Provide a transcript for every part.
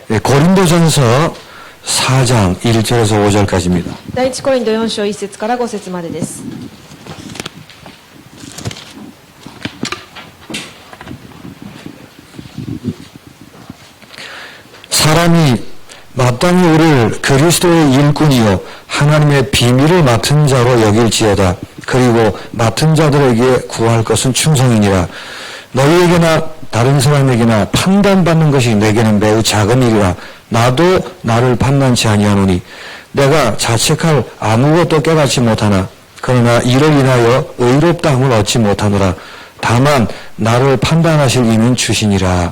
고린도전서 4장 1절에서 5절까지입니다. 第一コリント4章1節から5節までです。 사람이 마땅히 우리를 그리스도의 일꾼이요 하나님의 비밀을 맡은 자로 여길지어다. 그리고 맡은 자들에게 구할 것은 충성이니라. 너희에게나 다른 사람에게나 판단받는 것이 내게는 매우 작은 일이라. 나도 나를 판단치 아니하노니 내가 자책할 아무것도 깨닫지 못하나 그러나 이를 인하여 의롭다함을 얻지 못하노라. 다만 나를 판단하실 이는 주시니라.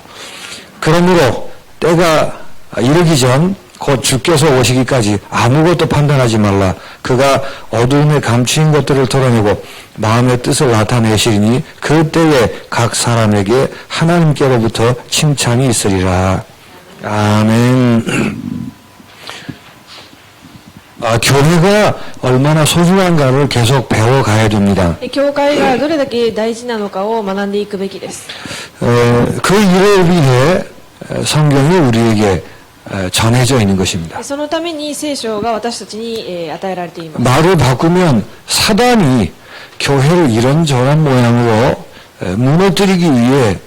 그러므로 때가 이르기 전 곧 주께서 오시기까지 아무것도 판단하지 말라. 그가 어두움에 감추인 것들을 털어내고 마음의 뜻을 나타내시리니 그때에 각 사람에게 하나님께로부터 칭찬이 있으리라. 아멘. 교회가 얼마나 소중한가를 계속 배워가야 됩니다. 教会がどれだけ大事なのかを学んでいくべきです。 그 일을 위해 성경이 우리에게 전해져 있는 것입니다. そのために聖書が私たちに与えられています。 말을 바꾸면 사단이 교회를 이런저런 모양으로 무너뜨리기 위해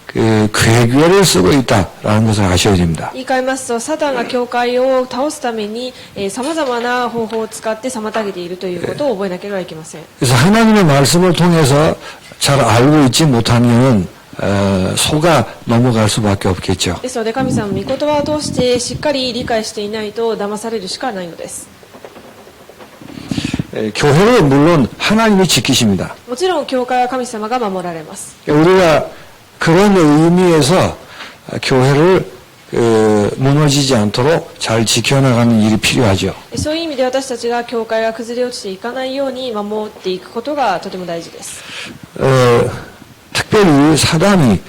그 괴계를 쓰고 있다라는 것을 아셔야 됩니다. 言い換えますと、サタンが教会を倒すために様々な方法を使って妨げているということを覚えなければいけません。 그래서 하나님의 말씀을 통해서 잘 알고 있지 못하면 속아 넘어갈 수밖에 없겠죠. ですので神様の御言葉を通してしっかり理解していないと騙されるしかないのです。 교회를 물론 하나님이 지키십니다. もちろん教会は神様が守られます。 우리가 그런 의미에서 교회를 무너지지 않도록 잘 지켜나가는 일이 필요하죠. そういう意味で私たちが教会が崩れ落ちていかないように守っていくことがとても大事です。 특별히 사단이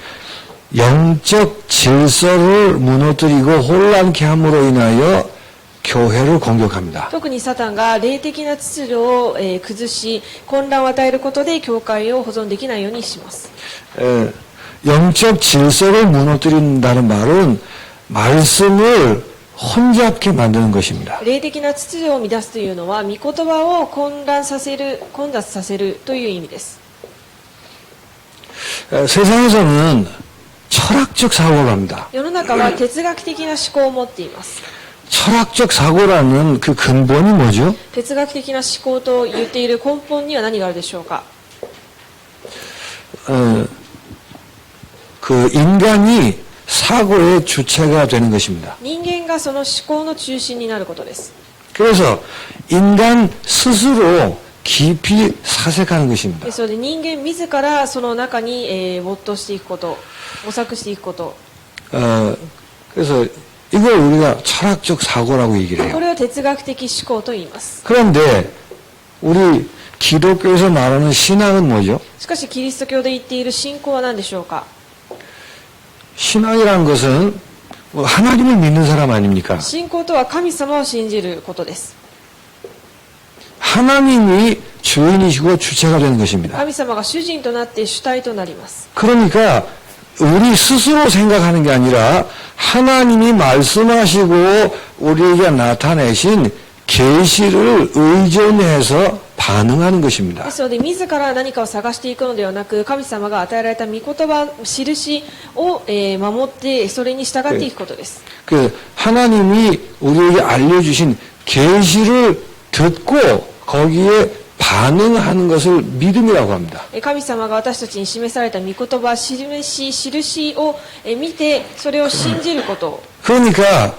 영적 질서를 무너뜨리고 혼란케 함으로 인하여 교회를 공격합니다. 特にサタンが霊的な秩序を崩し混乱を与えることで教会を保存できないようにします。 영적 질서를 무너뜨린다는 말은 말씀을 혼잡게 만드는 것입니다. 霊的な秩序を乱すというのは御言葉を混雑させるという意味です。 세상에서는 철학적 사고를 합니다. 世の中は哲学的な思考を持っています。 철학적 사고라는 그 근본이 뭐죠? 哲学的な思考と言っている根本には何があるでしょうか。 그 인간이 사고의 주체가 되는 것입니다. 人間がその思考の中心になることです。 그래서 인간 스스로 깊이 사색하는 것입니다. ですので人間自らその中に没頭していくこと、模索していくこと。 그래서 이걸 우리가 철학적 사고라고 얘기를 こ 해요. れを哲学的思考と言います。 그런데 우리 기독교에서 말하는 신앙은 뭐죠? しかしキリスト教で言っている信仰は何でしょうか。 신앙이란 것은 하나님을 믿는 사람 아닙니까? 信仰とは神様を信じることです。 하나님이 주인이시고 주체가 되는 것입니다. 神様が主人となって主体となります。 그러니까 우리 스스로 생각하는 게 아니라 하나님이 말씀하시고 우리에게 나타내신 계시를 의존해서 반응하는 것입니다. ですので自ら何かを探していくのではなく、神様が与えられた御言葉、印を守ってそれに従っていくことです。 그 하나님이 우리에게 알려주신 계시를 듣고 거기에 반응하는 것을 믿음이라고 합니다. 神様が私たちに示された御言葉、印を見てそれを信じること。 그러니까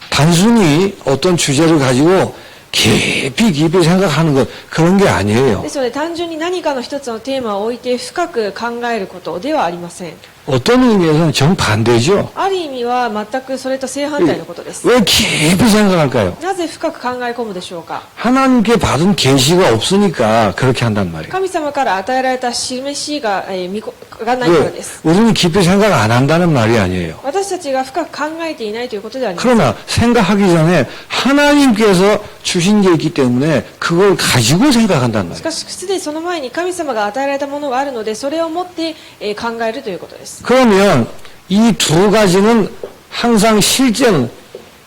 단순히 어떤 주제를 가지고 깊이 생각하는 것 그런 게 아니에요. ですので単純に何かの一つのテーマを置いて深く考えることではありません。 어떤 의미에서는 정반대죠. ある意味は全くそれと正反対のことです。 왜 깊이 생각할까요? なぜ深く考え込むでしょうか。 하나님께 받은 계시가 없으니까 그렇게 한단 말이에요. 神様から与えられた示がないからです。 우리는 깊이 생각 안 한다는 말이 아니에요. 私たちが深く考えていないということではありません。 그러나 생각하기 전에 하나님께서 주신 게 있기 때문에 그걸 가지고 생각한단 し 말이에요. かしすでにその前に神様が与えられたものがあるのでそれを持って考えるということです。 그러면 이 두 가지는 항상 실제는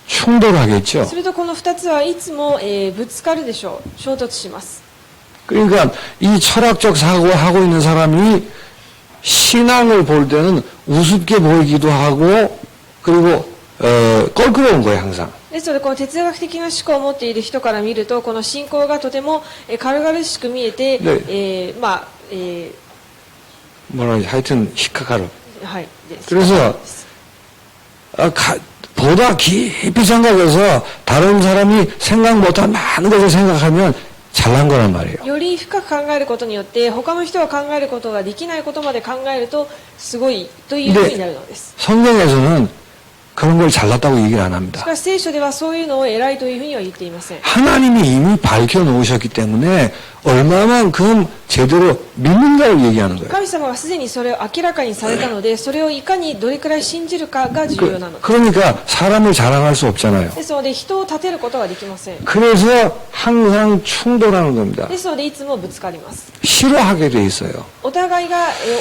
충돌하겠죠. するとこの2つはいつも、ぶつかるでしょう。衝突します。 그러니까 이 철학적 사고를 하고 있는 사람이 신앙을 볼 때는 우습게 보이기도 하고 그리고 껄끄러운 거예요 항상. ですので、この哲学的な思考を持っている人から見ると、この信仰がとても軽々しく見えて、뭐라 하여튼 희카카르. はいです。 그래서 보다 깊이 생각해서 다른 사람이 생각 못한 많은 것을 생각하면 잘난 거란 말이에요. より深く考えることによって、他の人が考えることができないことまで考えると、すごいというふうになるのです。 성경에서는 그런 걸 잘났다고 얘기를 안 し 합니다. かし聖書ではそういうのを偉いというふうには言っていません。 하나님이 이미 밝혀놓으셨기 때문에 얼마만큼 제대로 믿는가를 얘기하는 거예요. 神様がすでにそれを明らかにされたので、それをいかにどれくらい信じるかが重要なのです。 그러니까 사람을 자랑할 수 없잖아요. ですので、人を立てることができません。 그래서 항상 충돌하는 겁니다. ですので、いつもぶつかります。 싫어하게 돼 있어요. お互い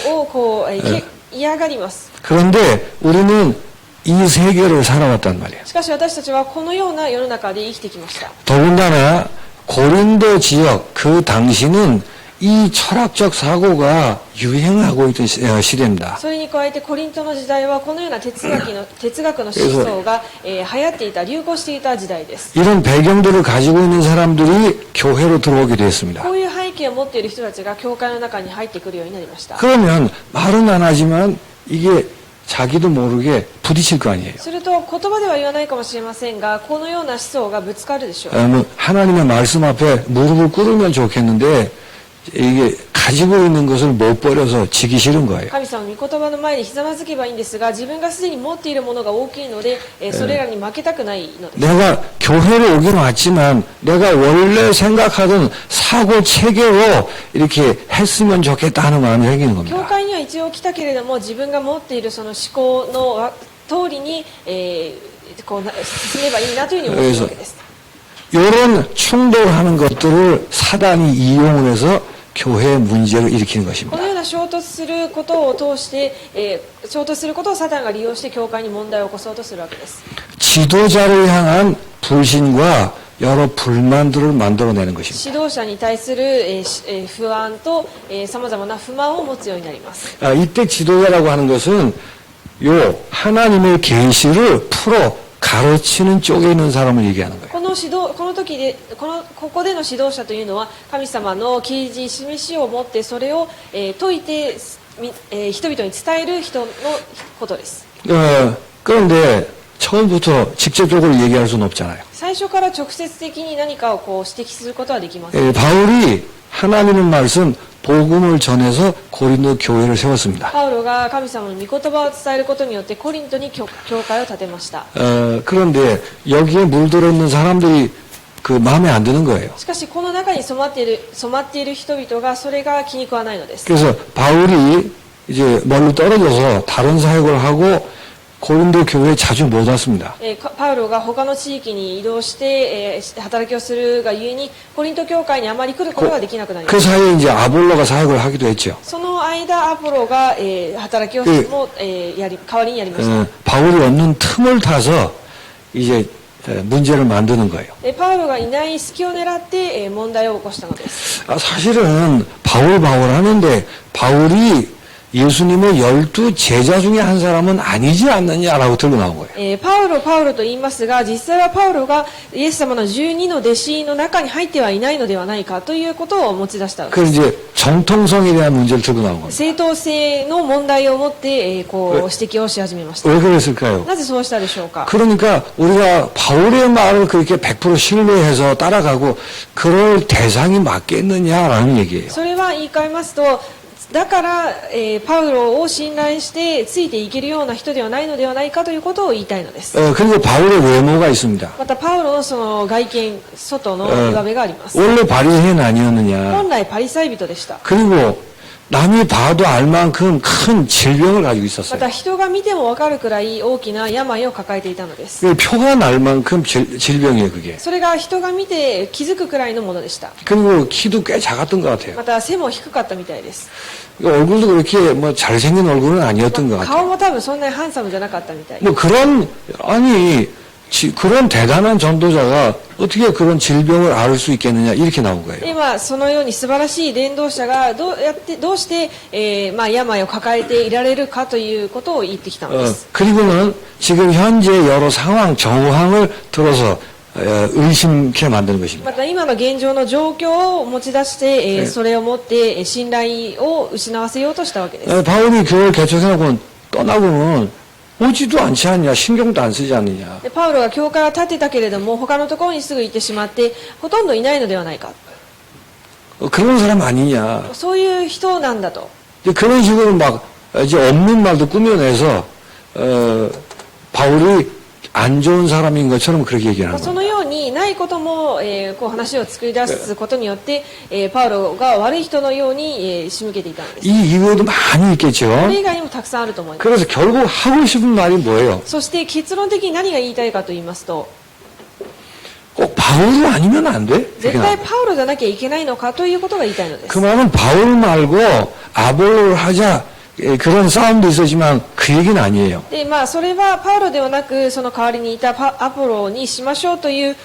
を嫌がります。 그런데 우리는 이 세계를 살아왔단 말이에요. しかし私たちはこのような世の中で生きてきました。 더군다나 고린도 지역 그 당시는 이 철학적 사고가 유행하고 있던 시대입니다. それに加えてコリントの時代はこのような哲学の思想が、流行っていた、流行していた時代です。 이런 배경들을 가지고 있는 사람들이 교회로 들어오게 됐습니다. こういう背景を持っている人たちが教会の中に入ってくるようになりました。 그러면 말은 안 하지만 이게 자기도 모르게 부딪힐 거 아니에요. すると言葉では言わないかもしれませんが、このような思想がぶつかるでしょう。 뭐 하나님의 말씀 앞에 무릎을 꿇으면 좋겠는데 이게 가지고 있는 것을 못 버려서 지기 싫은 거예요. 神様の御言葉の前でひざまずけばいいんですが、自分がすでに持っているものが大きいので、それらに負けたくないのです。 내가 교회를 오긴 왔지만 내가 원래 생각하던 사고 체계로 이렇게 했으면 좋겠다 하는 마음이 생기는 教 겁니다. 会には一応来たけれども、自分が持っているその思考の通りに、こう進めばいいなというふうに思っているわけです。 이런 충돌하는 것들을 사단이 이용을 해서 교회의 문제를 일으키는 こ 것입니다. のような衝突することを通して、衝突することをサタンが利用して教会に問題を起こそうとするわけです。 지도자를 향한 불신과 여러 불만들을 만들어내는 것입니다. 指導者に対する、不安と、さまざまな不満を持つようになります。 이때 지도자라고 하는 것은 요 하나님의 계시를 풀어 가르치는 쪽에 있는 사람을 얘기하는 거예요. ここでの指導者というのは神様の啓示示しを持ってそれを、説いて、人々に伝える人のことです。 그런데 처음부터 직접적으로 얘기할 수는 없잖아요. 最初から直接的に何かをこう指摘することはできません。 바울이 하나님의 말씀 복음을 전해서 고린도 교회를 세웠습니다. パウロが神様の御言葉を伝えることによってコリントに教会を建てました。 그런데 여기에 물들어 있는 사람들이 그 마음에 안 드는 거예요. しかしこの中に染まっている人々がそれが気に食わないのです。 그래서 바울이 이제 멀리 떨어져서 다른 사역을 하고 고린도 교회에 자주 못 왔습니다. パウロが他の地域に移動して、働きをするがゆえにコリント教会にあまり来ることができなくなりま 그 した。 사이에 이제 아볼로가 사역을 하기도 했죠. その間アポロが、働きをも、代わりにやりました。 바울이 없는 틈을 타서 이제 문제를 만드는 거예요. パウロがいない隙を狙って、問題を起こしたのです。 사실은 바울 하는데 바울이 예수님의 12 제자 중에 한 사람은 아니지 않느냐라고 들고 나온 거예요. パウロと言いますが、実際はパウロがイエス様の12の弟子の中に入ってはいないのではないかということを持ち出したのです。 그래서 이제 정통성에 대한 문제를 들고 나온 겁니다. 正当性の問題を持って、こう指摘をし始めました。 왜 그랬을까요? なぜそうしたでしょうか。 그러니까 우리가 바울의 말을 그렇게 100% 신뢰해서 따라가고 그럴 대상이 맞겠느냐라는 얘기예요. それは言い換えますと、だから、パウロを信頼してついていけるような人ではないのではないかということを言いたいのです。 그리고 바울의 외모가 있습니다. またパウロのその外見、外の上辺があります。 원래 바리새인 아니었느냐. 本来パリサイ人でした。 그리고 남이 봐도 알 만큼 큰 질병을 가지고 ま 있었어요. た人が見ても分かるくらい大きな病を抱えていたのです。 그게 표가 날 만큼 질병이에요, 그게. それが人が見て気づくくらいのものでした。 그리고 키도 꽤 작았던 것 같아요. また背も低かったみたいです。 얼굴도 그렇게 뭐 잘생긴 얼굴은 아니었던 것 まあ 같아요. 顔も多分そんなにハンサムじゃなかったみたい。 뭐 그런 대단한 전도자가 어떻게 그런 질병을 앓을 수 있겠느냐 이렇게 나온 거예요. でそのように素晴らしい伝道者がどうして、病を抱えていられるかということを言ってきたのです。 그리고는 지금 현재 여러 상황, 정황을 들어서 의심케 만드는 것입니다. また今の現状の状況を持ち出して、それをもって信頼を失わせようとしたわけです。 바울이 교회를 개척해놓고 떠나고는 오지도 않지 않냐, 신경도 안 쓰지 않느냐. でパウロが教会を建てたけれども他のところにすぐ行ってしまってほとんどいないのではないか、 그런 사람 아니냐. そういう人なんだと。 그런 식으로 막 이제 없는 말도 꾸며내서 바울이 안 좋은 사람인 것처럼 그렇게 얘기를 하는 そ 거예요. のようにないことも、こう話を作り出すことによって、パウロが悪い人のように、仕向けていたんです。 이 이외에도 많이 있겠죠. それ以外にもたくさんあると思います。 그래서 결국 하고 싶은 말이 뭐예요? そして結論的に何が言いたいかと言いますと、 꼭 바울 아니면 안 돼? 絶対パウロじゃなきゃいけないのかということが言いたいのです。 그 말은 바울 말고 아볼로를 하자 그런 싸움도 있었지만 그 얘기는 아니에요. でそれはパウロではなくその代わりにいたアポロにしましょうという、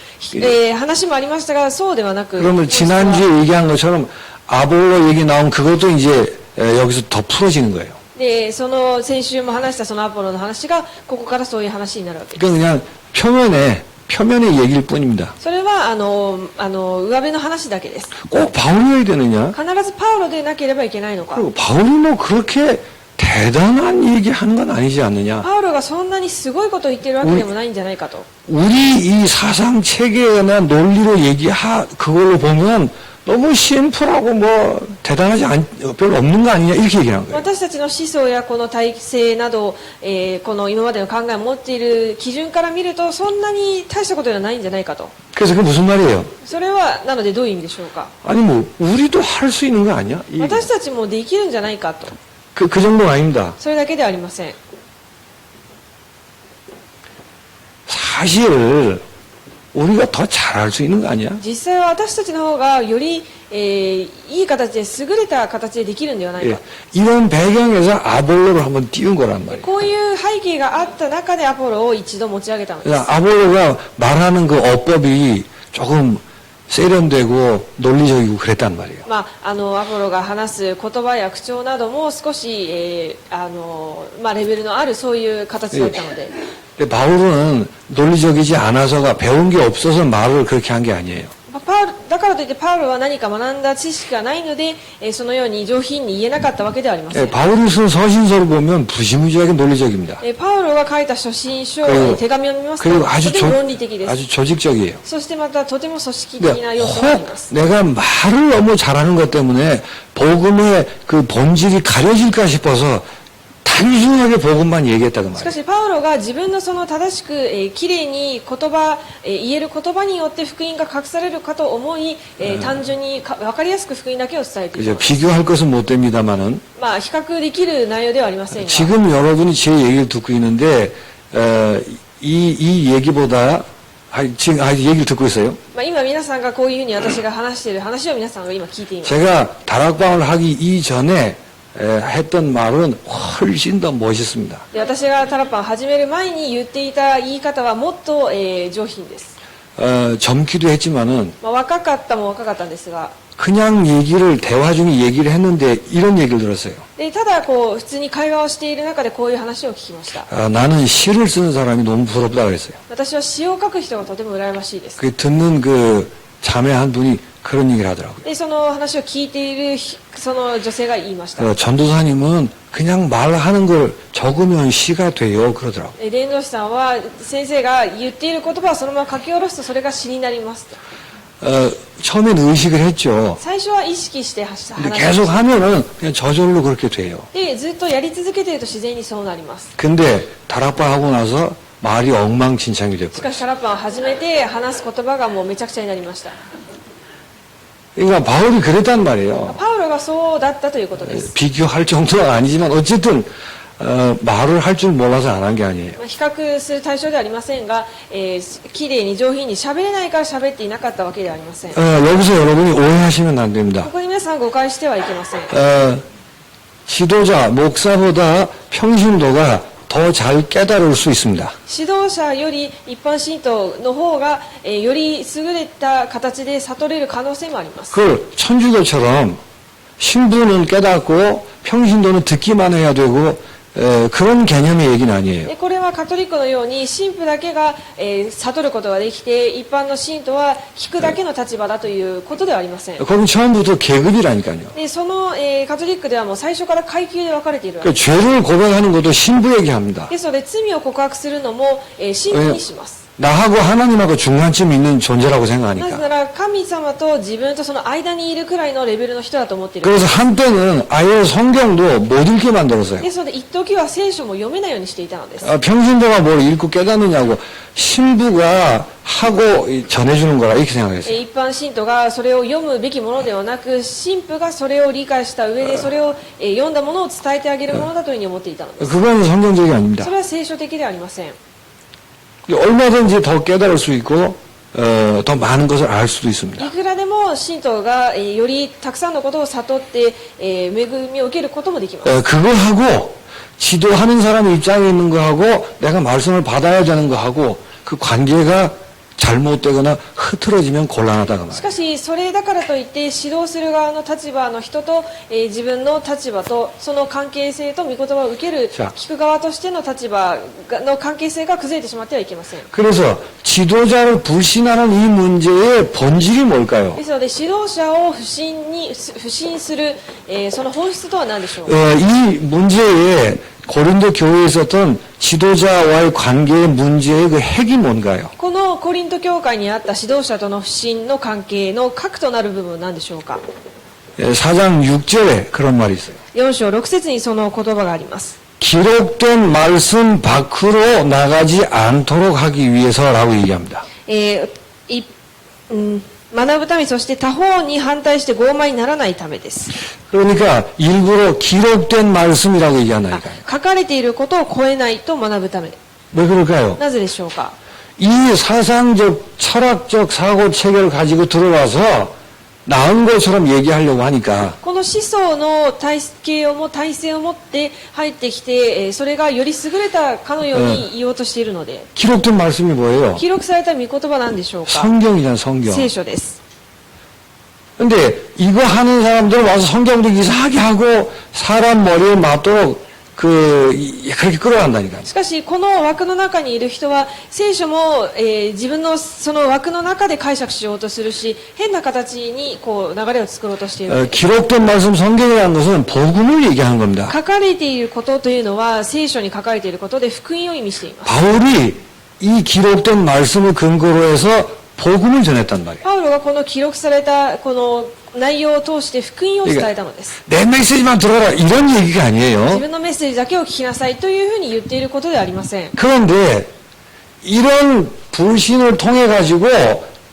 話もありましたがそうではなく 그러면 지난주에 얘기한 것처럼 아볼로 얘기 나온 그것도 이제 여기서 더 풀어지는 거예요. でその先週も話したそのアポロの話がここからそういう話になるわけです。 그러니까 그냥 표면의 얘기일 뿐입니다. それは上辺の話だけです。 꼭 바울이어야 되느냐? 必ずパウロでなければいけないのか。 그리고 바울이 뭐 그렇게 대단한 얘기하는 건 아니지 않느냐? パウロがそんなにすごいことを言ってるわけでもないんじゃないかと。 우리 이 사상 체계나 논리로 그걸로 보면 너무 심플하고 뭐 대단하지 별로 없는 거 아니냐 이렇게 얘기한 거예요. 私たちの思想やこの体制など、この今までの考えを持っている基準から見るとそんなに大したことではないんじゃないかと。 그래서 그게 무슨 말이에요? それはなのでどういう意味でしょうか。 아니 뭐 우리도 할 수 있는 거 아니야? 私たちもできるんじゃないかと。 그 정도가 아닙니다. それだけではありません。 사실 우리가 더 잘할 수 있는 거 아니야? 実際は私たちの方がより、いい形で優れた形でできるんではないか。 예, 이런 배경에서 아볼로를 한번 띄운 거란 말이에요. こういう背景があった中でアポロを一度持ち上げたのです。 그러니까 아볼로가 말하는 그 어법이 조금 세련되고 논리적이고 그랬단 말이에요. アポロが話す言葉や口調なども少し、レベルのあるそういう形だったので、 근데 바울은 논리적이지 않아서가 배운 게 없어서 말을 그렇게 한 게 아니에요. だからといってパウロは何か学んだ知識がないので、そのように上品に言えなかったわけではありませ 예, ん。 바울이 쓴 서신서를 보면 무지무지하게 논리적입니다. パウロが書いた書信書、手紙を見ますと 그리고 とても論理的です。 아주 조직적이에요. そしてまたとても組織的な要素がありま 혹 す。 내가 말을 너무 잘하는 것 때문에 복음의 그 본질이 가려질까 싶어서 단순하게 복음만 얘기했다 그 し 말이에요. かしパウロが自分のその正しく、きれいに言える言葉によって福音が隠されるかと思い、単純に分かりやすく福音だけを伝えてい 그죠? ます。 비교할 것은 못 됩니다만은 比較できる内容ではありませんが、 지금 여러분이 제 얘기를 듣고 있는데 이 얘기보다 지금 얘기를 듣고 있어요. 今皆さんがこういうふうに私が話している話を皆さんが今聞いています。 제가 다락방을 하기 이전에 했던 말은 훨씬 더 멋있습니다. で私がタラッパンを始める前に言っていた言い方はもっと、上品です。 젊기도 했지만은 若かったも若かったんですが、 그냥 대화 중에 얘기를 했는데 이런 얘기를 들었어요. でただ普通に会話をしている中でこういう話を聞きました。 나는 시를 쓰는 사람이 너무 부럽다 그랬어요. 私は詩を書く人がとても羨ましいです。 그 듣는 그 자매 한 분이 그런 얘기를 하더라고요. でその話を聞いているその女性が言いました。 전도사님은 그냥 말하는 걸 적으면 시가 돼요 그러더라고요. 伝道師さんは先生が言っている言葉をそのまま書き下ろすとそれが詩になりますと。 처음엔 의식을 했죠. 最初は意識して話し 근데 ま 계속 した。 하면은 그냥 저절로 그렇게 돼요. でずっとやり続けていると自然にそうなります。 근데 다락방 하고 나서 말이 엉망진창이 し 됐고요. かしタラッパンを始めて話す言葉がもうめちゃくちゃになりました。 그러니까 바울이 그랬단 말이에요. パウロがそうだったということです。 비교할 정도는 아니지만 어쨌든 말을 할 줄 몰라서 안 한 게 아니에요. 比較する対象ではありませんが、きれいに上品に喋れないから喋っていなかったわけではありません。 여기서 여러분이 오해하시면 안 됩니다. ここに皆さん誤解してはいけません。 지도자, 목사보다 평신도가 더 잘 깨달을 수 있습니다. 指導者より一般信徒の方が、より優れた形で悟れる可能性もあります。 그걸 천주교처럼 신부는 깨닫고 평신도는 듣기만 해야 되고 그런 개념의 얘기는 아니에요. これはカトリックのように神父だけが、悟ることができて一般の信徒は聞くだけの立場だということではありません。 거긴 처음부터 계급이라니까요. でその、カトリックではもう最初から階級で分かれているわけ 그 죄를 고백하는 것도 신부에게 합니다. ですので罪を告白するのも、神父にします。 나하고 하나님하고 중간쯤 있는 존재라고 なぜ 생각하니까. なら神様と自分とその間にいるくらいのレベルの人だと思っている。 그래서 한때는 아예 성경도 못 읽게 만들었어요. ですので一時は聖書も読めないようにしていたのです。 평신도가 뭘 읽고 깨닫느냐고 신부가 하고 전해주는 거라 이렇게 생각했어요. 一般信徒がそれを読むべきものではなく神父がそれを理解した上でそれを読んだものを伝えてあげるものだというふうに思っていたのです。 그건 성경적이 아닙니다. それは聖書的ではありません。 얼마든지 더 깨달을 수 있고 더 많은 것을 알 수도 있습니다. いくらでも信徒がよりたくさんのことを悟って恵みを受けることもできます。 그거하고 지도하는 사람 입장에 있는 거하고 내가 말씀을 받아야 되는 거하고 그 관계가 잘못되거나 흐트러지면 곤란하다가 し 말이에요. かしそれだからといって指導する側の立場の人と、自分の立場とその関係性と御言葉を受けるじゃあ聞く側としての立場の関係性が崩れてしまってはいけません。 그래서 지도자를 불신하는 이 문제의 본질이 뭘까요? ですので指導者を不信する、その本質とは何でしょうか。 이 문제에 고린도 교회에 있었던 지도자와의 관계의 문제의 그 핵이 뭔가요? このコリント教会にあった指導者との不信の関係の核となる部分は何でしょうか。 4장 6절에 그런 말이 있어요. 4章6節にその言葉があります。 기록된 말씀 밖으로 나가지 않도록 하기 위해서라고 얘기합니다. 学ぶため、そして他方に反対して傲慢にならないためです。 그러니까 일부러 기록된 말씀이라고 얘기하나니까요. 書かれていることを超えないと学ぶため。 왜 그럴까요? なぜでしょうか。 이 사상적 철학적 사고 체계를 가지고 들어와서 나은 것처럼 얘기하려고 하니까 この思想の体系を体制を持って入ってきて、それがより優れたかのように言おうとしているので、 기록된 말씀이 뭐예요? 記録された御言葉なんでしょうか。 성경이잖아요. 성경. 聖書です。 근데 이거 하는 사람들 와서 성경도 이상하게 하고 사람 머리에 맞도록 그렇게 끌어간다니까요. しかしこの枠の中にいる人は聖書も、自分のその枠の中で解釈しようとするし、変な形にこう流れを作ろうとしている。 기록된 말씀 성경이라는 것은 복음을 얘기하는 겁니다. 書かれていることというのは聖書に書かれていることで福音を意味しています。 바울이 이 기록된 말씀을 근거로 해서 복음을 전했단 말이에요. パウロがこの記録されたこの内容を通して福音を伝えたのです。 내 메시지만 들어라 이런 얘기가 自 아니에요. 分のメッセージだけを聞きなさいというふうに言っていることではありません。 그런데 이런 불신을 통해 가지고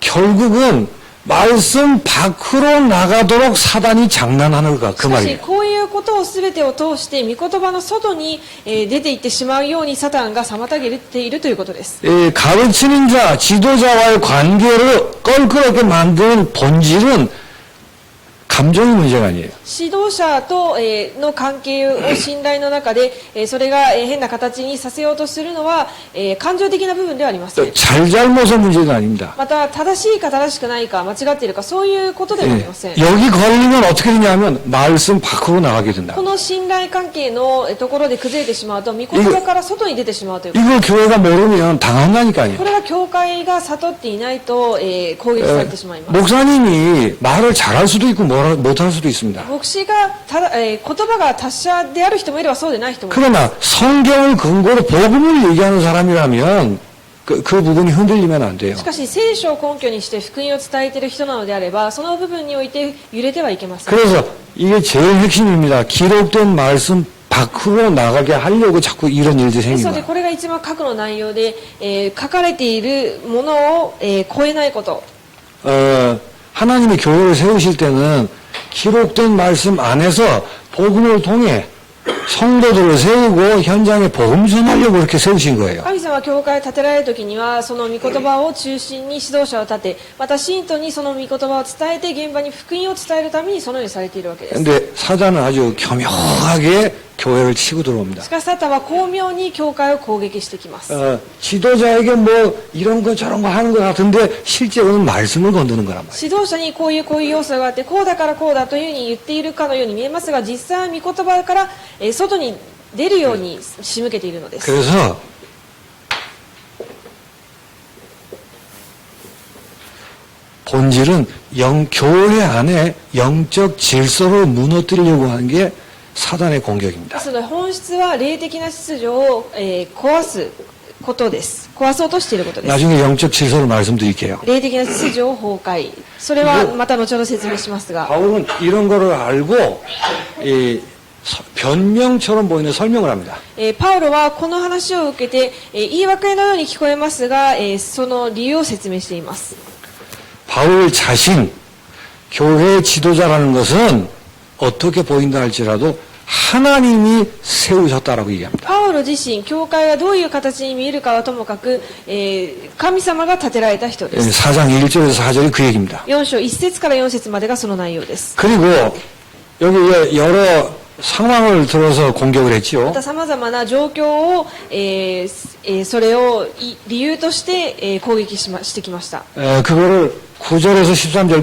결국은 말씀 밖으로 나가도록 사단이 장난하는 것 그 しかし 말이에요. こういうことを全てを通して御言葉の外に出ていってしまうようにサタンが妨げているということです。 가르치는 자, 지도자와의 관계를 껄끄럽게 만드는 본질은 감정의 문제가 아니에요. 指導者との関係を信頼の中でそれが変な形にさせようとするのは感情的な部分ではありません。 잘잘못의 문제가 아닙니다. また正しいか正しくないか間違っているかそういうことではありません。 여기 걸리면 어떻게 되냐면 말씀 밖으로 나가게 된다. この信頼関係のところで崩れてしまうと御言葉から外に出てしまうということ。 이걸 교회가 모르면 당한다니까요. これは教会が悟っていないと攻撃されてしまいます。 목사님이 말을 잘할 수도 있고 못할 수도 있습니다. 牧師が言葉が達者である人もいればそうでない人もいる。 그러나 성경을 근거로 복음을 얘기하는 사람이라면 그 부분이 흔들리면 안 돼요. しかし聖書を根拠にして福音を伝えている人なのであればその部分において揺れてはいけません。 그래서 이게 제일 핵심입니다. 기록된 말씀 밖으로 나가게 하려고 자꾸 이런 일들이 です 생긴 ので 거예요. これが一番核の内容で、書かれているものを、超えないこと。 하나님이 교회를 세우실 때는 기록된 말씀 안에서 복음을 통해 성도들을 세우고 현장에 복음 전하려고 그렇게 세우신 거예요. 神様は教会を建てられる時にはその御言葉を中心に指導者を立て、また信徒にその御言葉を伝えて現場に福音を伝えるためにそのようにされているわけです。 근데 사단은 아주 교묘하게 교회를 치고 들어옵니다. しかしサタンは巧妙に教会を攻撃してきます。 지도자에게 뭐 이런 거 저런 거 하는 것 같은데 실제로는 말씀을 건드는 거란 말이에요. 指導者にこういう要素があってこうだからこうだというふうに言っているかのように見えますが、実際は御言葉から外に出るように仕向けているのです。 그래서 본질은 교회 안에 영적 질서를 무너뜨리려고 하는 게 사단의 공격입니다. その本質は霊的な秩序を、壊すことです。壊そうとしていることです。 나중에 영적 질서를 말씀드릴게요. 霊的な秩序を崩壊。それはまた後ほど説明しますが、 바울은 이런 거를 알고 변명처럼 보이는 설명을 합니다. パウロはこの話を受けて、言い訳のように聞こえますが、その理由を説明しています。 바울 자신, 교회 지도자라는 것은 어떻게 보인다 할지라도 하나님이 세우셨다라고 얘기합니다. パウロ自身、教会がどういう形に見えるかはともかく、神様が建てられた人です。 4장 1절에서 4절이 그 얘기입니다. 4章1節から4節までがその内容です。 그리고 여기 여러 상황을 들어서 공격을 ま 했죠. た様々な状況を、それを理由として、攻撃してきました。 그거를 9절에서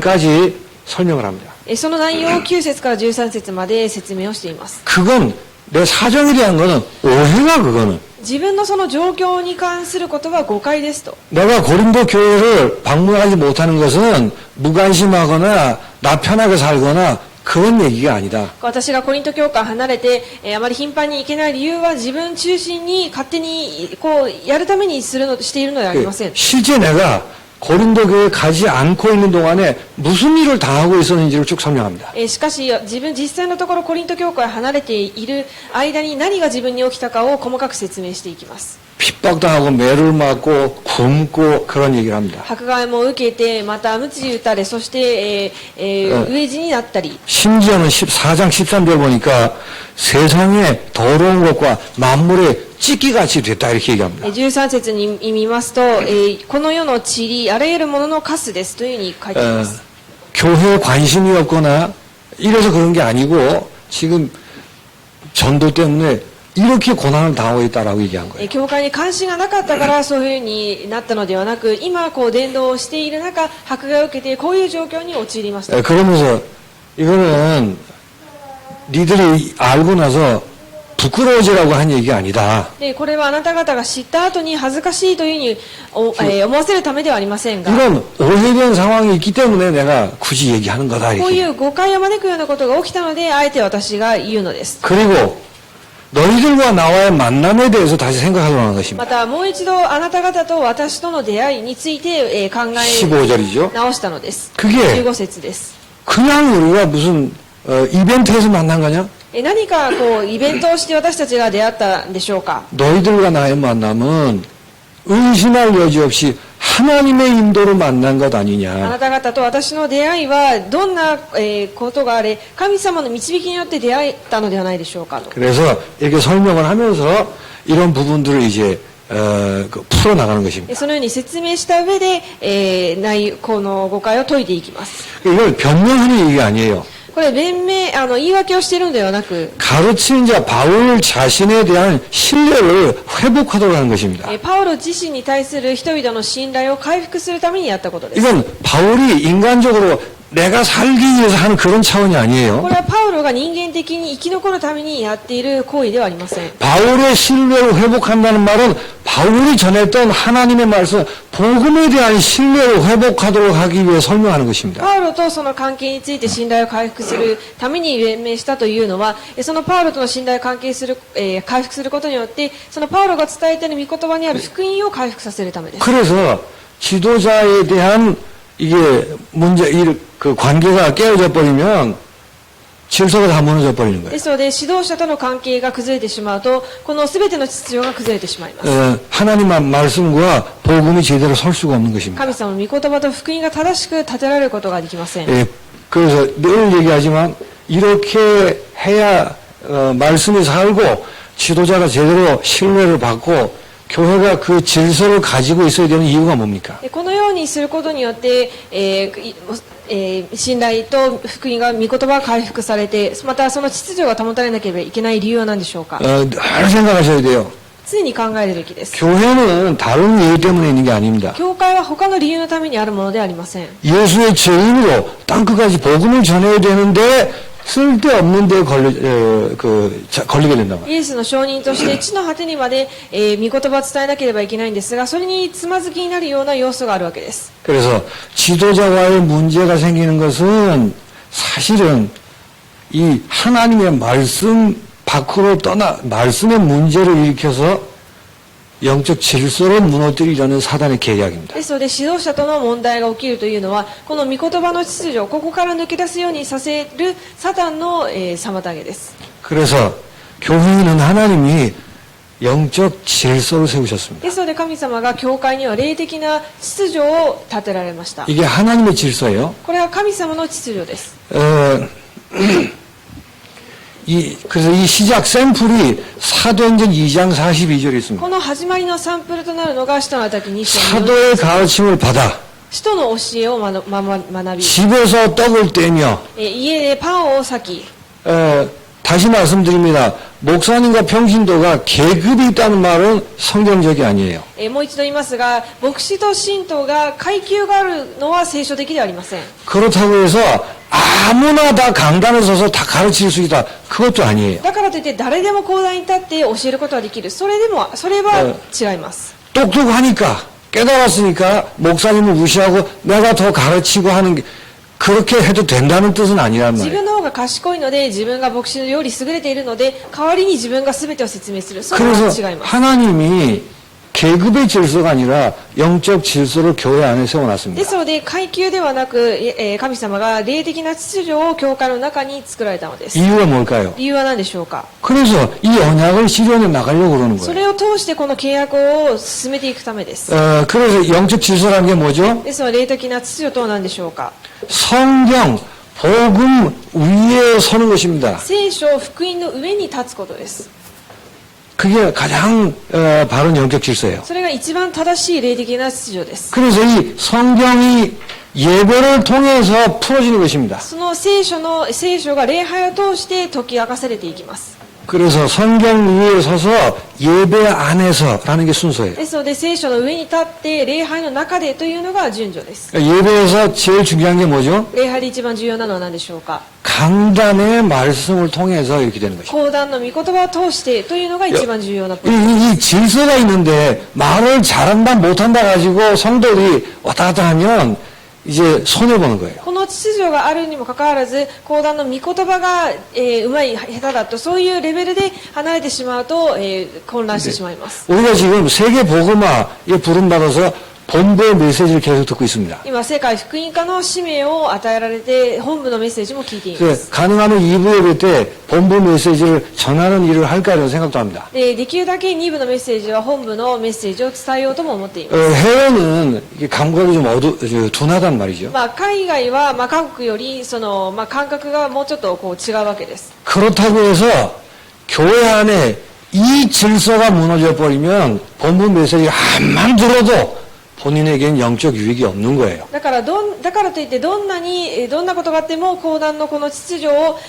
13절까지 설명을 합니다. その内容を9節から13節まで説明をしています。 그건 내 사정에 대한 거는 오해가 그거는. 自分のその状況に関することは誤解ですと。 내가 고린도 교회를 방문하지 못하는 것은 무관심하거나 나 편하게 살거나 그런 얘기가 아니다. 私がコリント教会を離れて、あまり頻繁に行けない理由は自分中心に勝手にこうやるためにしているのではありません。 실제 내가 고린도 교회에 가지 않고 있는 동안에 무슨 일을 당하고 있었는지를 쭉 설명합니다. しかし実際のところコリント教会を離れている間に何が自分に起きたかを細かく説明していきます。 핍박당하고 매를 맞고 굶고 그런 얘기를 합니다. 迫害も受けてまた鞭打たれ、そして、飢え死になったり、 심지어는 4장 13절 보니까 세상의 더러운 것과 만물의 찢기같이 됐다 이렇게 얘기합니다. 13節に見ますと、この世の塵あらゆるもののカスですというふうに書いています。 교회에 관심이 없거나 이래서 그런 게 아니고 지금 전도 때문에 이렇게 고난을 당하고 있다라고 얘기한 거예요. 教会に関心がなかったからそういうふうになったのではなく、今こう伝道をしている中、迫害を受けてこういう状況に陥りました。 그러면서 이거는 니들이 알고 나서 부끄러워지라고 한 얘기가 아니다. でこれはあなた方が知った後に恥ずかしいというふうに思わせるためではありませんが、 이런 오해된 상황이 있기 때문에 내가 굳이 얘기하는 거다 こうい 이렇게. う誤解を招くようなことが起きたのであえて私が言うのです。 그리고 너희들과 나와의 만남에 대해서 다시 생각하도록 하는 ま 것입니다. たもう一度あなた方と私との出会いについて、考え 15절이죠. 直したのです。 그게 15節です。 그냥 우리가 무슨 이벤트에서 만난 거냐? 何かこうイベントをして私たちが出会ったんでしょうか。 너희들과 나의 만남은 의심할 여지 없이 하나님의 인도로 만난 것 あ 아니냐. なた方と私の出会いはどんな、ことがあれ神様の導きによって出会えたのではないでしょうかと。 그래서 이렇게 설명을 하면서 이런 부분들을 이제 풀어나가는 것입니다. そのように説明した上で、この誤解を解いていきます。 이걸 변명하는 얘기가 아니에요. これ弁明言い訳をしているのではなく、 가르치는 자 바울 자신에 대한 신뢰를 회복하도록 하는 것입니다. パウロ自身に対する人々の信頼を回復するためにやったことです。 이건 바울이 인간적으로 내가 살기 위해서 하는 그런 차원이 こ 아니에요. れはパウロが人間的に生き残るためにやっている行為ではありません。 바울의 신뢰를 회복한다는 말은 바울이 전했던 하나님의 말씀, 복음에 대한 신뢰를 회복하도록 하기 위해 설명하는 것입니다. パウロとその関係について信頼を回復するために弁明したというのは、そのパウロとの信頼を回復することによって、そのパウロが伝えている御言葉にある福音を回復させるためです。 그래서 지도자에 대한 이게 그 관계가 깨어져 버리면 질서가 다 무너져 버리는 거예요. ですので指導者との関係が崩れてしまうと、この全ての秩序が崩れてしまいます。 하나님의 말씀과 복음이 제대로 설 수가 없는 것입니다. 神様の御言葉と福音が正しく立てられることができません。 그래서 늘 얘기하지만 이렇게 해야 말씀이 살고 지도자가 제대로 신뢰를 받고 교회가 그 질서를 가지고 있어야 되는 이유가 뭡니까? このようにすることによって、信頼と福音が御言葉が回復されて、またその秩序が保たれなければいけない理由は何でしょうか。 늘 생각하셔야 돼요. 常に考えるべきです。 교회는 다른 이유 때문에 있는 게 아닙니다. 教会は他の理由のためにあるものではありません。 예수의 증인으로 땅끝까지 복음을 전해야 되는데 쓸데없는 데 걸리게 된다. イエスの証人として地の果てにまで、御言葉を伝えなければいけないんですが、それにつまずきになるような要素があるわけです。 그래서 지도자와의 문제가 생기는 것은 사실은 이 하나님의 말씀 밖으로 말씀의 문제를 일으켜서 영적 질서를 무너뜨리려는 사단의 계략입니다. ですので指導者との問題が起きるというのは、この御言葉の秩序をここから抜け出すようにさせるサタンの、妨げです。 그래서 교회는 하나님이 영적 질서를 세우셨습니다. ですので神様が教会には霊的な秩序を立てられました。 이게 하나님의 질서예요. これは神様の秩序です。 그래서 이 시작 샘플이 사도행전 2장 42절에 있습니다. この始まりのサンプルとなるのが使徒の働き2章の 사도의 가르침을 받아 使徒の教えを学び、 집에서 떡을 떼며 家でパンを裂き、 다시 말씀드립니다. 목사님과 평신도가 계급이 있다는 말은 성경적이 아니에요. もう一度言いますが、牧師と信徒が階級があるのは聖書的ではありません。 그렇다고 해서 아무나 다 강단에 서서 다 가르칠 수 있다. 그것도 아니에요. だからといって誰でも講談に立って教えることはできる。それは違います。 똑똑하니까 깨달았으니까 목사님을 무시하고 내가 더 가르치고 하는 게 그렇게 해도 된다는 뜻은 아니란 自 말이에요. 分の方が賢いので、自分が牧師より優れているので、代わりに自分が全てを説明する。それは 그래서 違います。 하나님이 계급의 질서가 아니라 영적 질서를 교회 안에 で 세워놨습니다. すので、階級ではなく、神様が霊的な秩序を教会の中に作られたのです。 이유가 뭘까요? 理由は何でしょうか。 그래서 이 언약을 실현해 나가려고 그러는 そ 거예요. れを通してこの契約を進めていくためです。 그래서 영적 질서라는 게 뭐죠? ですので、霊的な秩序とは何でしょうか。 성경, 복음 위에 서는 것입니다. 聖書、福音の上に立つことです。 그게 가장 바른 영적 질서예요. それが一番正しい霊的な秩序です。 그래서 이 성경이 예배를 통해서 풀어지는 것입니다. その聖書が礼拝を通して解き明かされていきます。 그래서 성경 위에 서서 예배 안에서라는 게 순서예요. ですので、聖書の上に立って礼拝の中でというのが順序です。 예배에서 제일 중요한 게 뭐죠? 礼拝で一番重要なのは何でしょうか。 강단의 말씀을 통해서 이렇게 되는 것이죠. 講談の御言葉を通してというのが一番重要なポイント。 이 질서가 있는데 말을 잘한다 못한다 가지고 성도들이 왔다 갔다 하면 이제 손해보는 거예요. この秩序があるにもかかわらず、講談の御言葉が、うまい下手だと、そういうレベルで離れてしまうと、混乱してしまいます。 우리가 지금 세계 복음화에 부름받아서 본부의 메시지를 계속 듣고 있습니다. 今、世界福音化の使命を与えられて、本部のメッセージも聞いていま 그 す。 가능하면 2부 예배 때 본부 메시지를 전하는 일을 할까 이런 생각도 합니다. できるだけ2部のメッセージは本部のメッセージを伝えようとも思っています。 해외는 이게 감각이 좀 둔하단 말이죠. 海外は、韓国より感覚がもうちょっとこう違うわけです。 그렇다고 해서 교회 안에 이 질서가 무너져 버리면 본부 메시지를 한만 들어도 본인에겐 영적 유익이 없는 거예요. だからといってどんなことがあっても講談のこの秩序を、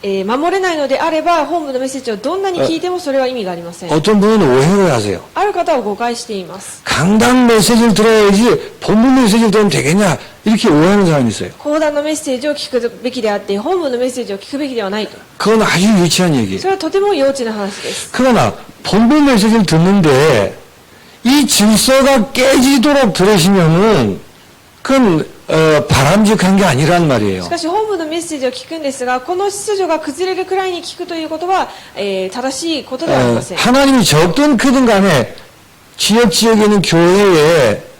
守れないのであれば本部のメッセージをどんなに聞いてもそれは意味がありません。 어떤 분은 오해를 하세요. ある方は誤解しています。 강단 메시지를 들어야지 본부 메시지를 들으면 되겠냐 이렇게 오해하는 사람이 있어요. 講談のメッセージを聞くべきであって本部のメッセージを聞くべきではないと。 그건 아주 유치한 얘기예요. それはとても幼稚な話です。 그러나 본부 메시지를 듣는데 이 질서가 깨지도록 들으시면은 그건 바람직한 게 아니란 말이에요. しかし本部のメッセージを聞くんですが、この秩序が崩れるくらいに聞くということは、正しいことではありません。 하나님이 적든 크든 간에 지역에 있는 교회에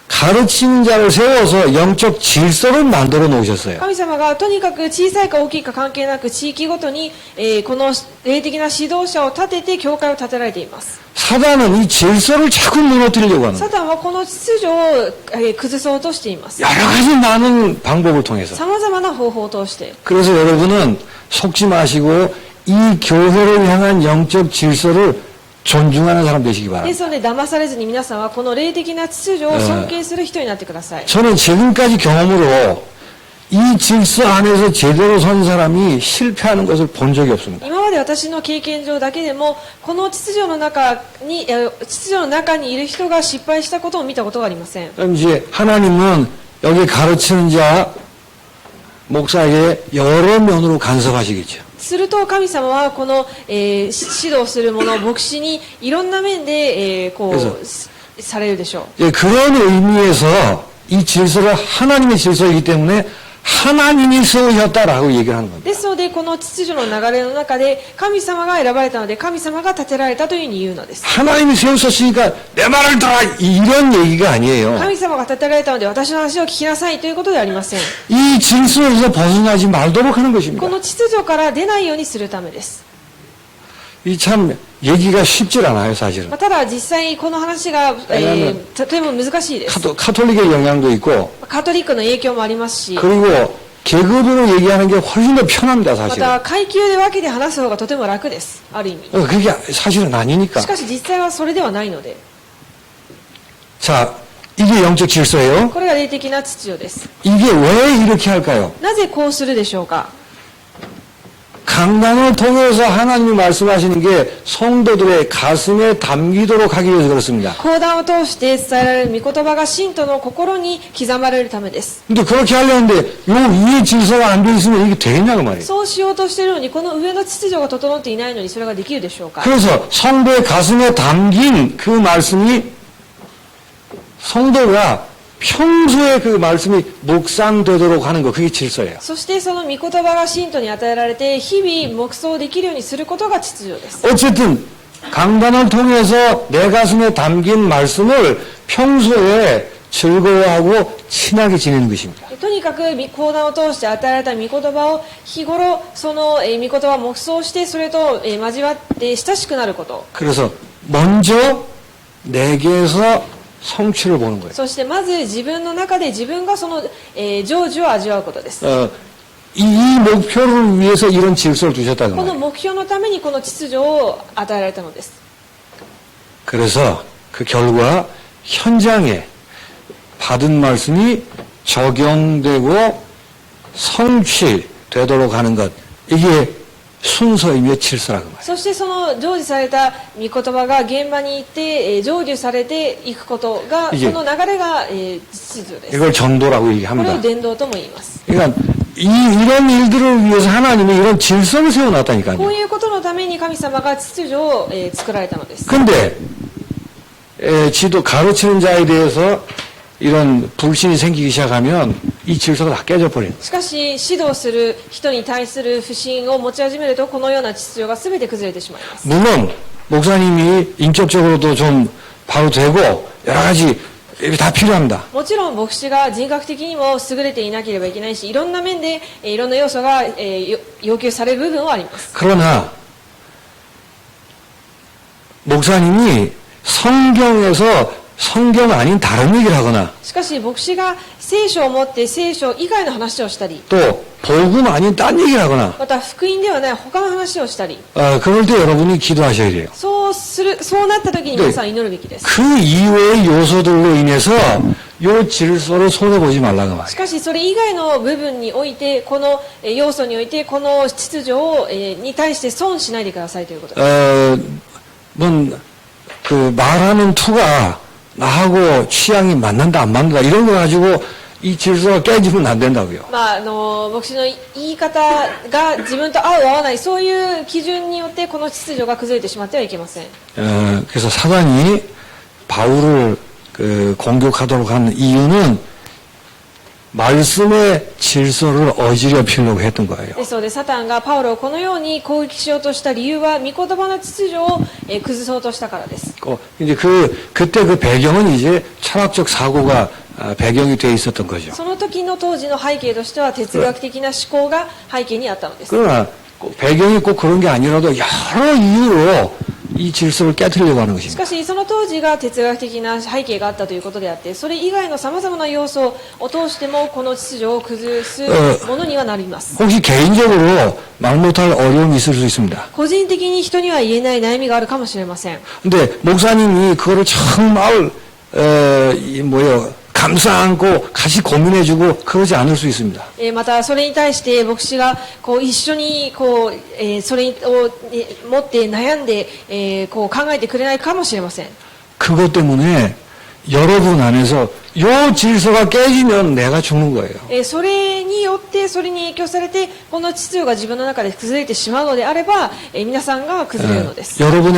가르치는 자를 세워서 영적 질서를 만들어 놓으셨어요. 神様がとにかく小さいか大きいか関係なく地域ごとに、この霊的な指導者を立てて教会を立てられています。 사단은 이 질서를 자꾸 무너뜨리려고 하는 サ 거예요. タンはこの秩序を、崩そうとしています。 여러 가지 많은 방법을 통해서. 様々な方法を通して。 그래서 여러분은 속지 마시고 이 교회를 향한 영적 질서를 존중하는 사람 되시기 で 바랍니다. すので騙されずに皆さんはこの霊的な秩序を尊敬する人になってください。 저는 지금까지 경험으로 이 질서 안에서 제대로 선 사람이 실패하는 것을 본 적이 없습니다. 今まで私の経験上だけでもこの秩序の中にいる人が失敗したことを見たことがありません。 그럼 이제 하나님은 여기 가르치는 자 목사에게 여러 면으로 간섭하시겠죠. すると神様はこの、指導する者牧師にいろんな面で、こうされるでしょう。 예, 그런 의미에서 이 질서가 하나님의 질서이기 때문에 하나님이 세우셨다라고 얘기를 하는 겁니다. ですのでこの秩序の流れの中で神様が選ばれたので神様が立てられたというふうに言うのです。 하나님이 세우셨으니까 내 말을 들어 이런 얘기가 아니에요. 神様が立てられたので私の話を聞きなさいということではありません。 이 질서에서 벗어나지 말도록 하는 것입니다. この秩序から出ないようにするためです。 이 참 얘기가 쉽질 않아요, 사실은. ただ実際この話が、とても難しいです。 카톨릭의 영향도 있고 カトリックの影響もありますし、 그리고 계급으로 얘기하는 게 훨씬 더 편합니다, ま 사실은. た階級で分けて話す方がとても楽です。ある意味。 그게 사실은 아니니까. しかし実際はそれではないので、 자, 이게 영적 질서예요. これが霊的な秩序です。 이게 왜 이렇게 할까요? なぜこうするでしょうか。 강단을 통해서 하나님이 말씀하시는 게 성도들의 가슴에 담기도록 하기 위해서 그렇습니다. 講談を通して伝えられる御言葉が信徒の心に刻まれるためです。 근데 그렇게 하려는데 요 위에 질서가 안 돼 있으면 이게 되겠냐고 말이에요. そうしようとしているのにこの上の秩序が整っていないのにそれができるでしょうか。 그래서 성도의 가슴에 담긴 그 말씀이 성도가 평소에 그 말씀이 묵상되도록 하는 거, 그게 질서예요. そしてその御言葉が信徒に与えられて日々黙想できるようにすることが秩序です。 어쨌든 강단을 통해서 내 가슴에 담긴 말씀을 평소에 즐거워하고 친하게 지내는 것입니다. とにかく講談を通して与えられた御言葉を日頃その御言葉を黙想してそれと交わって親しくなること。 그래서 먼저 내게서 성취를 보는 거예요. そしてまず自分の中で自分がその、成就を味わうことです。 이 목표를 위해서 이런 질서를 두셨다는 この 거예요. 目標のためにこの秩序を与えられたのです。 그래서 그 결과 현장에 받은 말씀이 적용되고 성취되도록 하는 것, 이게 순서이며 질서라고 말이에요. そしてその成就された御言葉が現場に行って成就されていくことがその流れが秩序です。 이걸 전도라고 これ 얘기합니다. を伝道とも言います。 그러니까 이런 일들을 위해서 하나님이 이런 질서를 こう 세워놨다니까요. いうことのために神様が秩序を作られたのです。 근데 지도 가르치는 자에 대해서 이런 불신이 생기기 시작하면 이 질서가 다 깨져버려요. しかし指導する人に対する不信を持ち始めるとこのような秩序が全て崩れてしまいます。 물론 목사님이 인격적으로도 좀 바로 되고 여러 가지 다 필요합니다. もちろん牧師が人格的にも優れていなければいけないしいろんな面でいろんな要素が要求される部分はあります。 그러나 목사님이 성경에서 성경 아닌 다른 얘기를 하거나 しかし牧師が聖書を持って聖書以外の話をしたり 또 복음 아닌 딴 얘기를 하거나 また福音ではない他の話をしたり 그럴 때 여러분이 기도하셔야 돼요. そうなった時に皆さん祈るべきです。 그 이외의 요소들로 인해서 요 질서를 손해보지 말라고 し 말이에요. かしそれ以外の部分においてこの要素においてこの秩序をに対して損しないでくださいということです。 그 말하는 투가 나하고 취향이 맞는다 안 맞는다 이런 거 가지고 이 질서가 깨지면 안 된다고요. 牧師の言い方が自分と合う合わないそういう基準によってこの秩序が崩れてしまってはいけません。 그래서 사단이 바울을 공격하도록 하는 이유는 말씀의 질서를 어지럽히려고 했던 거예요. ですのでサタンがパウロをこのように攻撃しようとした理由は御言葉の秩序を崩そうとしたからです。 이제 그때 그 배경은 이제 철학적 사고가 배경이 돼 있었던 거죠. その時の当時の背景としては哲学的な思考が背景にあったのです。 그러나 배경이 꼭 그런 게 아니라도 여러 이유로 이 질서를 깨뜨리려고 하는 し 것입니다. かしその当時が哲学的な背景があったということであって、それ以外の様々な要素を通してもこの秩序を崩すものにはなります。 혹시 개인적으로 말 못할 어려움이 있을 수 있습니다. 個人的に人には言えない悩みがあるかもしれません。 근데 목사님이 그거를 정말 감싸 안고 같이 고민해주고 그러지 않을 수 있습니다. またそれに対して牧師がこう一緒にこう、それを、持って悩んで、こう考えてくれないかもしれません。 그것 때문에 여러분 안에서 요 질서가 깨지면 내가 죽는 거예요. それによってそれに影響されてこの秩序が自分の中で崩れてしまうのであれば、皆さんが崩れるのです。 여러분이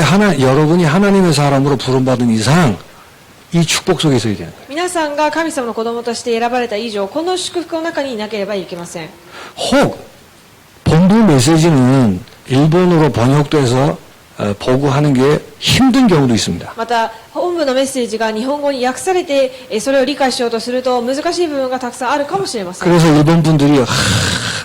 하나님의 사람으로 부름받은 이상 이 축복 속에 있어야 되는 거예요. 皆さんが神様の子供として選ばれた以上、この祝福の中にいなければいけません。 혹 본부 메시지는 일본어로 번역돼서 보고하는 게 힘든 경우도 있습니다. また本部のメッセージが日本語に訳されて、それを理解しようとすると難しい部分がたくさんあるかもしれません。 그래서 일본 분들이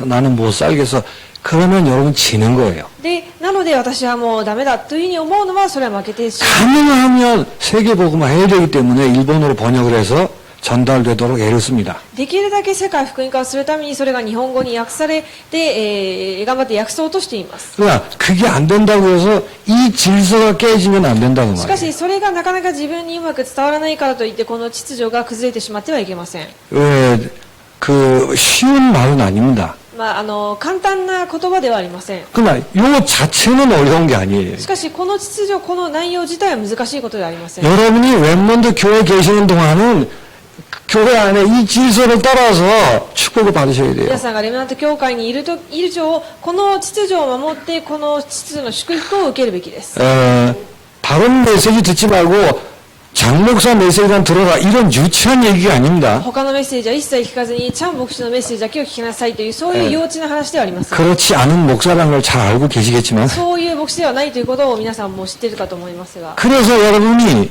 나는 못 살겠어. 그러면 여러분 지는 거예요. で、なので私はもうダメだというふうに思うのはそれは負けてしまう。 가능하면 세계복음화 해야 되기 때문에 일본어로 번역을 해서 전달되도록 애를 씁니다. できるだけ世界福音化をするためにそれが日本語に訳されて、頑張って訳そうとしています。 그러나 그게 안 된다고 해서 이 질서가 깨지면 안 된다고 しか 말이에요. しそれがなかなか自分にうまく伝わらないからといってこの秩序が崩れてしまってはいけません。 쉬운 말은 아닙니다. 簡単な言葉ではありません。 그러나 요 자체는 어려운 게 아니에요. しかしこの秩序、この内容自体は難しいことではありません。 여러분이 웬만도 교회에 계시는 동안은 교회 안에 이 질서를 따라서 축복을 받으셔야 돼요. 皆さんがレムナント教会にいる以上、この秩序を守ってこの秩序の祝福を受けるべきです。 다른 메시지 듣지 말고 장목사 메시지만 들어라 이런 유치한 얘기가 아닙니다. 他のメッセージは一切聞かずにチャン牧師のメッセージだけを聞きなさいというそういう幼稚な話ではありません。 그렇지 않은 목사라는 걸 잘 알고 계시겠지만 そういう牧師ではないということを皆さんも知っているかと思いますが、 그래서 여러분이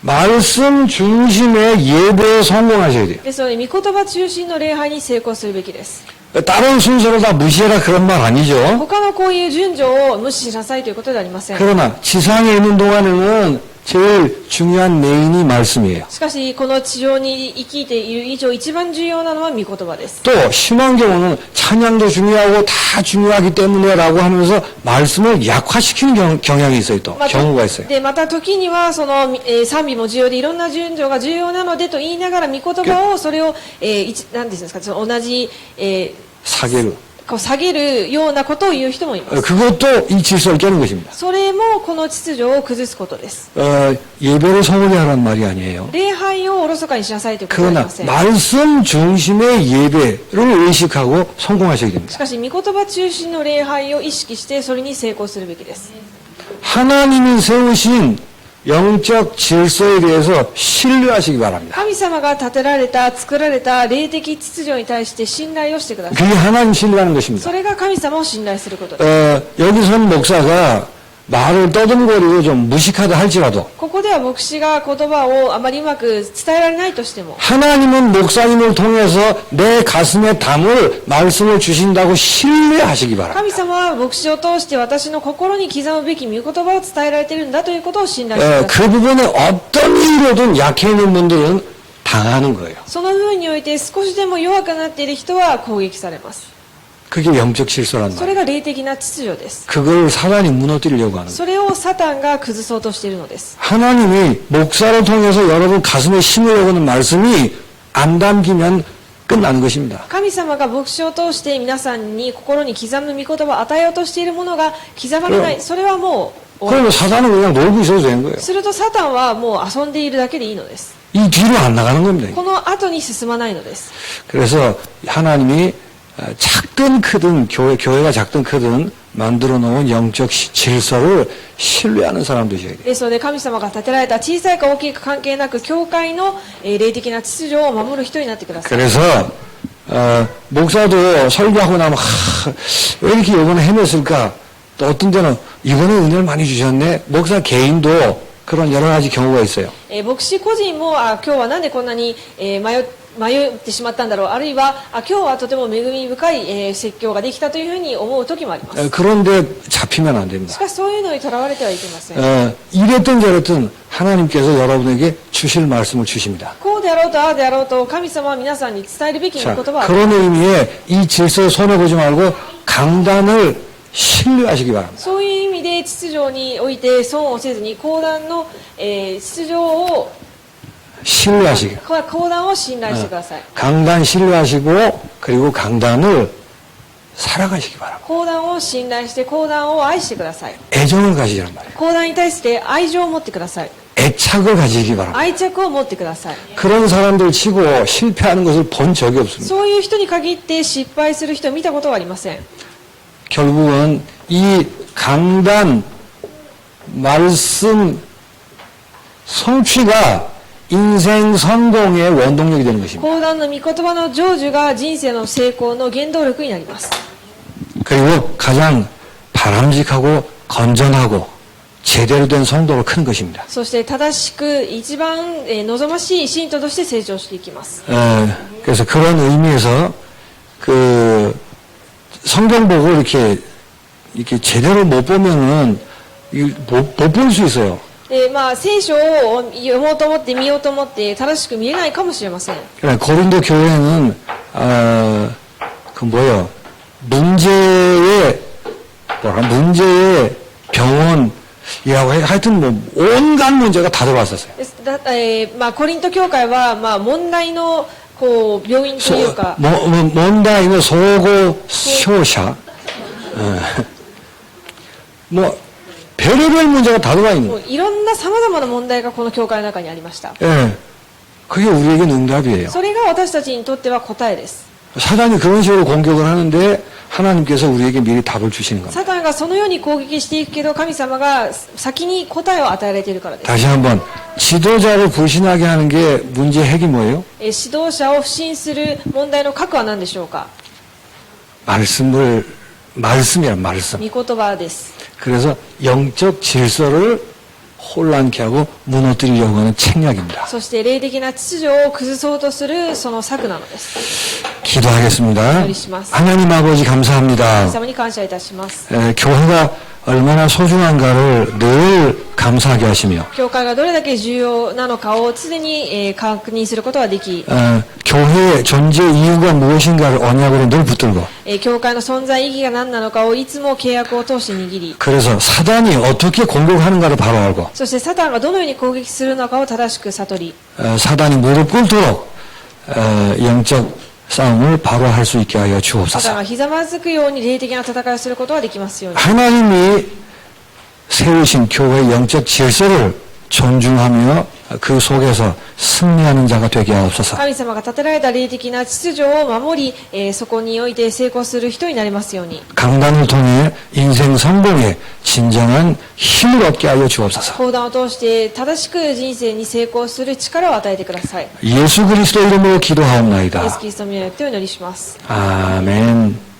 말씀 중심의 예배에 성공하셔야 돼요. ですので御言葉中心の礼拝に成功するべきです。 다른 순서를 다 무시해라 그런 말 아니죠. 他のこういう順序を無視しなさいということではありません。 그러나 지상에 있는 동안에는 제일 중요한 메인이 말씀이에요. しかしこの地上に生きている以上一番重要なのは御言葉です。 또 심한 경우는 찬양도 중요하고 다 중요하기 때문에라고 하면서 말씀을 약화시키는 경향이 있어요. 또 경우가 있어요. でまた時にはその、賛美も重要でいろんな順序が重要なのでと言いながら御言葉をそれを、何ですかその同じ、사계를 こう下げるようなことを言う人もいます。 그것도 이 질서를 깨는 것입니다. それもこの秩序を崩すことです。 예배를 소홀히 하라는 말이 아니에요. 礼拝をおろそかにしなさいということはあり 그러나 ません。 말씀 중심의 예배를 의식하고 성공하셔야 し 됩니다. かし御言葉中心の礼拝を意識してそれに成功するべきです。 하나님이 세우신 영적 질서에 대해서 신뢰하시기 바랍니다. 神様が建てられた作られた霊的秩序に対して信頼をしてください。 그게 하나님 신뢰하는 것입니다. それが神様を信頼することです。 여기 선 목사가 말을 떠듬거리고 좀 무식하다 할지라도 ここでは牧師が言葉をあまりうまく伝えられないとしても 하나님은 목사님을 통해서 내 가슴에 담을 말씀을 주신다고 신뢰하시기 바랍니다. 神様は牧師を通して私の心に刻むべき御言葉を伝えられているんだということを信頼してください。 그 부분에 어떤 이유로든 약해 있는 분들은 당하는 거예요. その部分において少しでも弱くなっている人は攻撃されます。 그게 영적 질서란 そ 말이에요. れが霊的な秩序です。 그걸 사단이 무너뜨리려고 하는 거예요. それをサタンが崩そうとしているのです。 하나님이 목사를 통해서 여러분 가슴에 심으려고 하는 말씀이 안 담기면 끝나는 것입니다. 神様が牧師を通して皆さんに心に刻む御言葉を与えようとしているものが刻まれない。それはもう終わり 그러면 사단은 그냥 놀고 있어도 되는 거예요. するとサタンはもう遊んでいるだけでいいのです。 이 뒤로 안 나가는 겁니다. この後に進まないのです。 그래서 하나님이 작든 크든 교회가 작든 크든 만들어 놓은 영적 질서를 신뢰하는 사람 되셔야 돼요. ですので神様が建てられた小さいか大きいか関係なく教会の霊的な秩序を守る人になってください。 그래서 목사도 설교하고 나면 왜 이렇게 이번에 헤맸을까? 또 어떤 데는 이번에 은혜를 많이 주셨네. 목사 개인도 그런 여러 가지 경우가 있어요. 牧師個人も今日はなんでこんなに迷っ迷ってしまったんだろう、あるいは今日はとても恵み深い、説教ができたというふうに思う時もあります。 그런데 잡히면 안 し 됩니다. かしそういうのにとらわれてはいけません。 이랬든 저랬든 하나님께서 여러분에게 주실 말씀을 주십니다. こうであろうとああであろうと神様は皆さんに伝えるべき御 자, 言葉は 그런 의미에 이 질서에 손해보지 말고 강단을 신뢰하시기 바랍니다. そういう意味で秩序において損をせずに講談の、秩序を 신뢰하시기. 講談を信頼してください。 강단 신뢰하시고 그리고 강단을 살아가시기 바랍니다. 講談を信頼して講談を愛してください。 애정을 가지란 말이에요. 講談に対して愛情を持ってください。 애착을 가지기 바랍니다. 愛着を持ってください。 그런 사람들 치고 실패하는 것을 본 적이 없습니다. そういう人に限って失敗する人を見たことはありません。 결국은 이 강단 말씀 성취가 인생 성공의 원동력이 되는 것입니다. 講談の御言葉の成就が人生の成功の原動力になります。 그리고 가장 바람직하고 건전하고 제대로 된 성도로 크는 것입니다. そして正しく一番望ましい信徒として成長していきます。 그래서 그런 의미에서 그 성경 보고 이렇게 제대로 못 보면은 못 볼 수 있어요. 聖書を読もうと思って見ようと思って正しく見えないかもしれません。 고린도 교회는 그 뭐요 문제의 병원이라고 하여튼 뭐 온갖 문제가 다 들어왔었어요. コリント教会は、問題のこう病院というか 問題の 소고쇼샤 뭐 별의별 문제가 다 들어와 있는 もういろんなさまざまな問題がこの教会の中にありました。 예, 그게 우리에게 응답이에요. それが私たちにとっては答えです。 사단이 그런 식으로 공격을 하는데 하나님께서 우리에게ミリ답을 주시는 겁니다. サタンがそのように攻撃していくけど神様が先に答えを与えられているからです。 다시 한번 지도자를 불신하게 하는 게 문제의 핵이 뭐예요? 指導者を不信する問題の核は何でしょうか。 말씀이란 말씀. 御言葉です。 그래서 영적 질서를 혼란케 하고 무너뜨리려고 하는 책략입니다. そして霊的な秩序を崩そうとするその策なのです。 기도하겠습니다. 하나님 아버지 神 감사합니다. 様に感謝いたします。 교회가 얼마나 소중한가를 늘 감사하게 하시며 教会がどれだけ重要なのかを常に確認することができ、 교회의 존재 이유가 무엇인가를 언약으로 늘 붙들고 教会の存在意義が何なのかをいつも契約を通して握り、 그래서 사단이 어떻게 공격하는가를 바로 알고 そしてサタンがどのように攻撃するのかを正しく悟り、 사단이 무릎 꿇도록 영적 싸움을 바로 할 수 있게 하여 サタン 주옵소서. がひざまずくように霊的な戦いをすることができますように。 하나님이 세우신 교회의 영적 질서를 존중하며 그 속에서 승리하는 자가 되게 하옵소서. 神様が立てられた霊的な秩序を守り、そこにおいて成功する人になりますように。 강단을 통해 인생 성공에 진정한 힘을 얻게 하여 주옵소서. 講談を通して正しく人生に成功する力を与えてください。 예수 그리스도 이름으로 イエス 기도하옵나이다. キリストの皆によってお祈りします。 아멘.